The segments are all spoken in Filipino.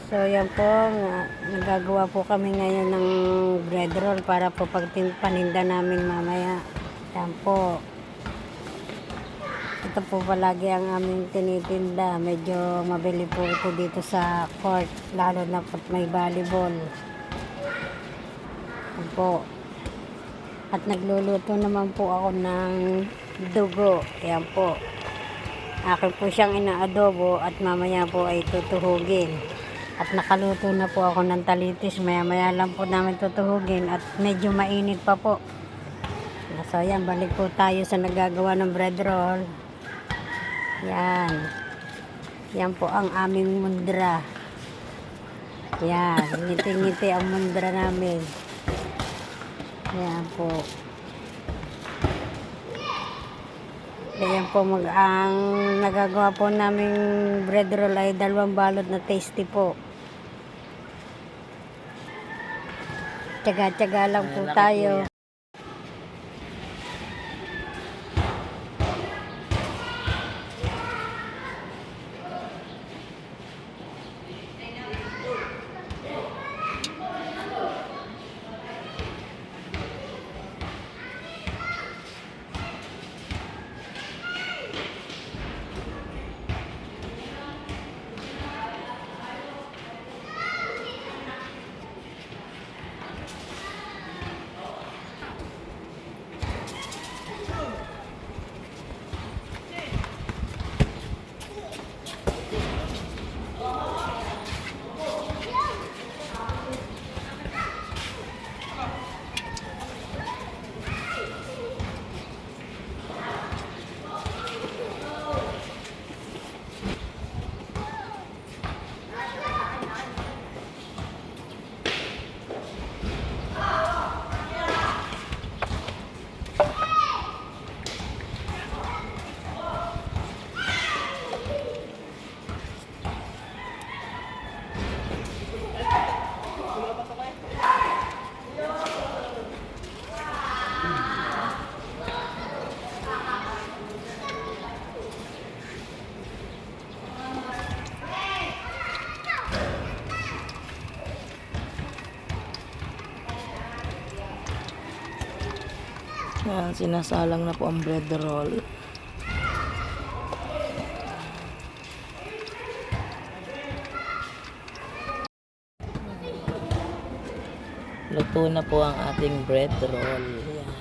So yan po, nagagawa po kami ngayon ng bread roll para po paninda namin mamaya. Yan po. Ito po palagi ang aming tinitinda. Medyo mabili po ito dito sa court, lalo na po may volleyball. Yan po. At nagluluto naman po ako ng dugo. Yan po. Akin po siyang inaadobo at mamaya po ay tutuhugin. At nakaluto na po ako ng talitis. Maya-maya lang po namin tutuhugin at medyo mainit pa po. So yan, balik po tayo sa nagagawa ng bread roll. Yan. Yan po ang aming mundra. Yan. Ngiti-ngiti ang mundra namin. Yan po. Yan po ang nagagawa po naming bread roll ay 2 balot na tasty po. Tiyaga-tiyaga lang po tayo. Yan, sinasalang na po ang bread roll. Luto na po ang ating bread roll. Yan.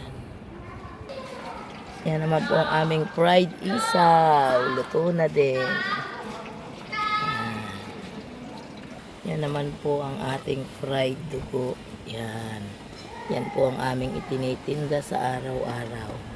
Yan naman po ang aming fried isaw. Luto na din. Yan naman po ang ating fried dugo. Yan. Yan po ang aming itinitinda sa araw-araw.